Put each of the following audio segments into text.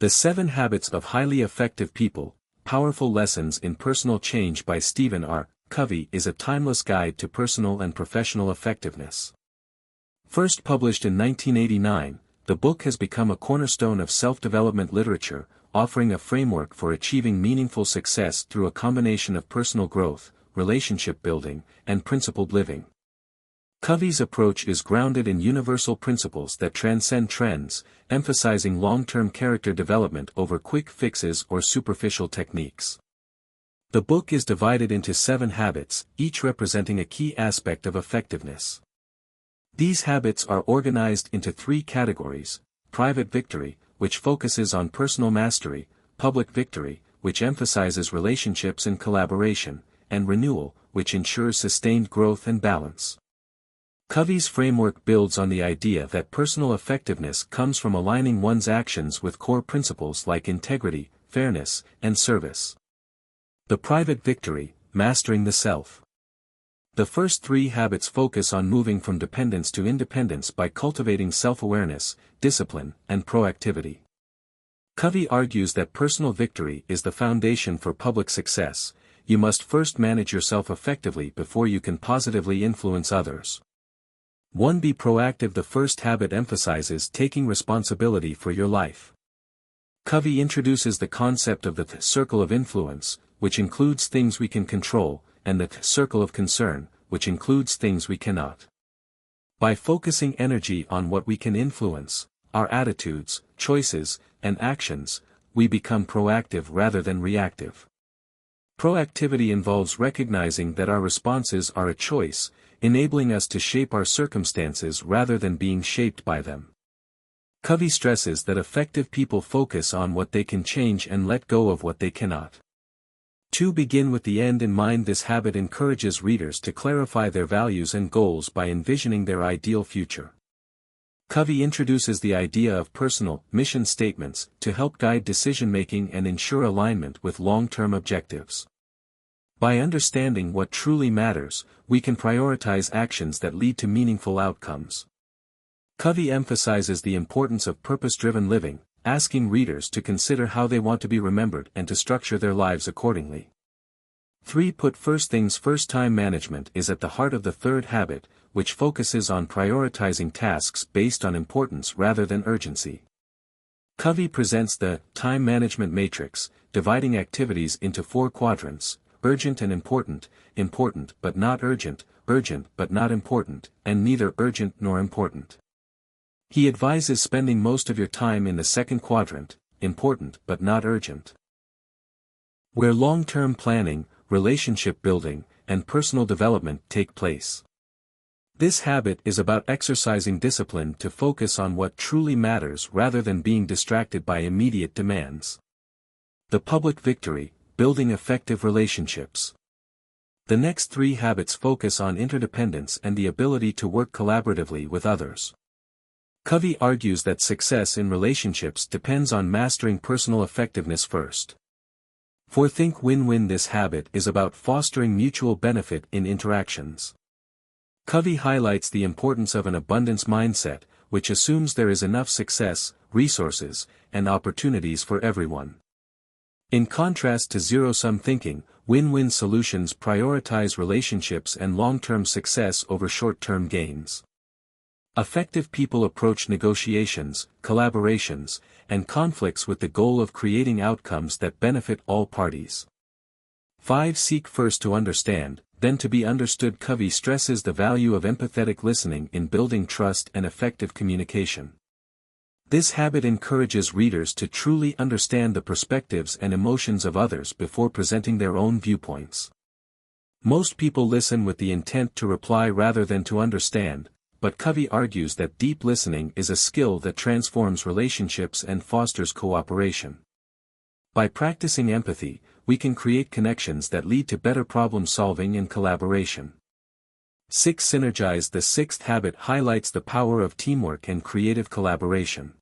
The 7 Habits of Highly Effective People, Powerful Lessons in Personal Change by Stephen R. Covey is a timeless guide to personal and professional effectiveness. First published in 1989, the book has become a cornerstone of self-development literature, offering a framework for achieving meaningful success through a combination of personal growth, relationship building, and principled living. Covey's approach is grounded in universal principles that transcend trends, emphasizing long-term character development over quick fixes or superficial techniques. The book is divided into 7 habits, each representing a key aspect of effectiveness. These habits are organized into 3 categories: private victory, which focuses on personal mastery; public victory, which emphasizes relationships and collaboration; and renewal, which ensures sustained growth and balance. Covey's framework builds on the idea that personal effectiveness comes from aligning one's actions with core principles like integrity, fairness, and service. The private victory, mastering the self. The first 3 habits focus on moving from dependence to independence by cultivating self-awareness, discipline, and proactivity. Covey argues that personal victory is the foundation for public success. You must first manage yourself effectively before you can positively influence others. 1. Be proactive. The first habit emphasizes taking responsibility for your life. Covey introduces the concept of the circle of influence, which includes things we can control, and the circle of concern, which includes things we cannot. By focusing energy on what we can influence, our attitudes, choices, and actions, we become proactive rather than reactive. Proactivity involves recognizing that our responses are a choice, enabling us to shape our circumstances rather than being shaped by them. Covey stresses that effective people focus on what they can change and let go of what they cannot. 2. Begin with the end in mind. This habit encourages readers to clarify their values and goals by envisioning their ideal future. Covey introduces the idea of personal mission statements to help guide decision-making and ensure alignment with long-term objectives. By understanding what truly matters, we can prioritize actions that lead to meaningful outcomes. Covey emphasizes the importance of purpose-driven living, asking readers to consider how they want to be remembered and to structure their lives accordingly. 3. Put first things first. Time management is at the heart of the 3rd habit, which focuses on prioritizing tasks based on importance rather than urgency. Covey presents the time management matrix, dividing activities into 4 quadrants: urgent and important, important but not urgent, urgent but not important, and neither urgent nor important. He advises spending most of your time in the 2nd quadrant, important but not urgent, where long-term planning, relationship building, and personal development take place. This habit is about exercising discipline to focus on what truly matters rather than being distracted by immediate demands. The public victory, building effective relationships. The next 3 habits focus on interdependence and the ability to work collaboratively with others. Covey argues that success in relationships depends on mastering personal effectiveness first. 4. Think win-win. This habit is about fostering mutual benefit in interactions. Covey highlights the importance of an abundance mindset, which assumes there is enough success, resources, and opportunities for everyone. In contrast to zero-sum thinking, win-win solutions prioritize relationships and long-term success over short-term gains. Effective people approach negotiations, collaborations, and conflicts with the goal of creating outcomes that benefit all parties. 5. Seek first to understand, then to be understood. Covey stresses the value of empathetic listening in building trust and effective communication. This habit encourages readers to truly understand the perspectives and emotions of others before presenting their own viewpoints. Most people listen with the intent to reply rather than to understand, but Covey argues that deep listening is a skill that transforms relationships and fosters cooperation. By practicing empathy, we can create connections that lead to better problem-solving and collaboration. 6. Synergize. The 6th habit highlights the power of teamwork and creative collaboration.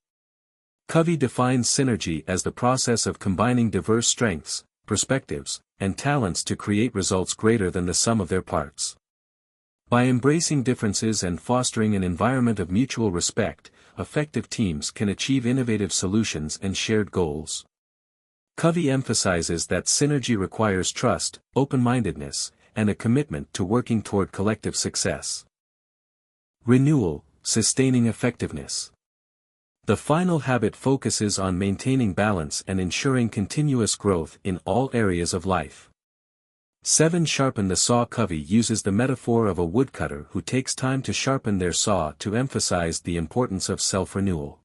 Covey defines synergy as the process of combining diverse strengths, perspectives, and talents to create results greater than the sum of their parts. By embracing differences and fostering an environment of mutual respect, effective teams can achieve innovative solutions and shared goals. Covey emphasizes that synergy requires trust, open-mindedness, and a commitment to working toward collective success. Renewal, sustaining effectiveness. The final habit focuses on maintaining balance and ensuring continuous growth in all areas of life. 7. Sharpen the saw. Covey uses the metaphor of a woodcutter who takes time to sharpen their saw to emphasize the importance of self-renewal.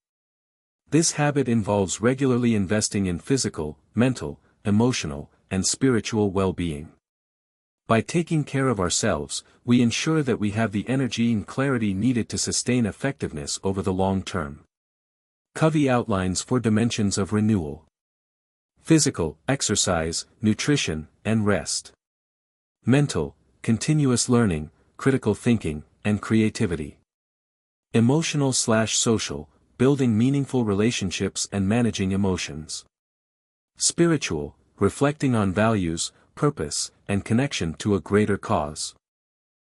This habit involves regularly investing in physical, mental, emotional, and spiritual well-being. By taking care of ourselves, we ensure that we have the energy and clarity needed to sustain effectiveness over the long term. Covey outlines 4 dimensions of renewal: physical, exercise, nutrition, and rest; mental, continuous learning, critical thinking, and creativity; emotional/social, building meaningful relationships and managing emotions; spiritual, reflecting on values, purpose, and connection to a greater cause.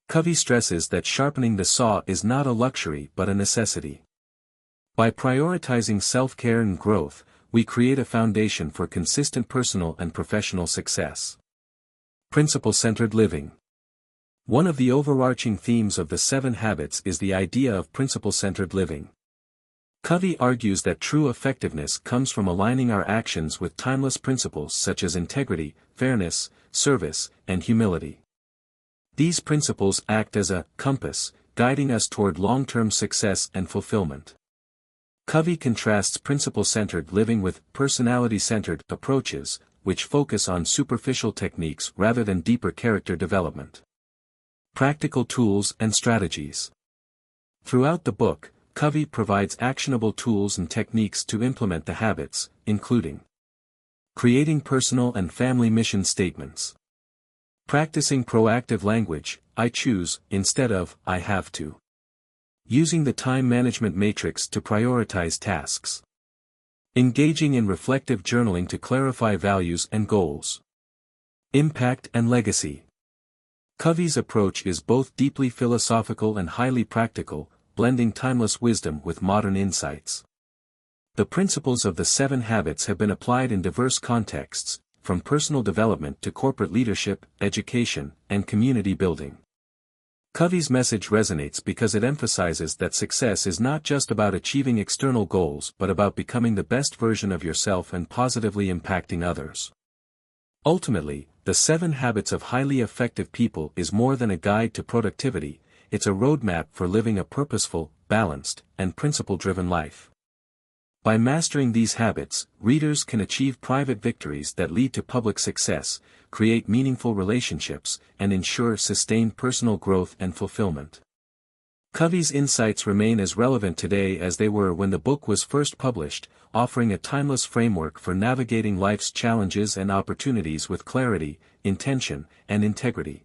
Covey stresses that sharpening the saw is not a luxury but a necessity. By prioritizing self-care and growth, we create a foundation for consistent personal and professional success. Principle-centered living. One of the overarching themes of the 7 habits is the idea of principle-centered living. Covey argues that true effectiveness comes from aligning our actions with timeless principles such as integrity, fairness, service, and humility. These principles act as a compass, guiding us toward long-term success and fulfillment. Covey contrasts principle-centered living with personality-centered approaches, which focus on superficial techniques rather than deeper character development. Practical tools and strategies. Throughout the book, Covey provides actionable tools and techniques to implement the habits, including creating personal and family mission statements, practicing proactive language, I choose, instead of, I have to, using the time management matrix to prioritize tasks, engaging in reflective journaling to clarify values and goals. Impact and legacy. Covey's approach is both deeply philosophical and highly practical, blending timeless wisdom with modern insights. The principles of the 7 habits have been applied in diverse contexts, from personal development to corporate leadership, education, and community building. Covey's message resonates because it emphasizes that success is not just about achieving external goals but about becoming the best version of yourself and positively impacting others. Ultimately, the 7 Habits of Highly Effective People is more than a guide to productivity, it's a roadmap for living a purposeful, balanced, and principle-driven life. By mastering these habits, readers can achieve private victories that lead to public success, create meaningful relationships, and ensure sustained personal growth and fulfillment. Covey's insights remain as relevant today as they were when the book was first published, offering a timeless framework for navigating life's challenges and opportunities with clarity, intention, and integrity.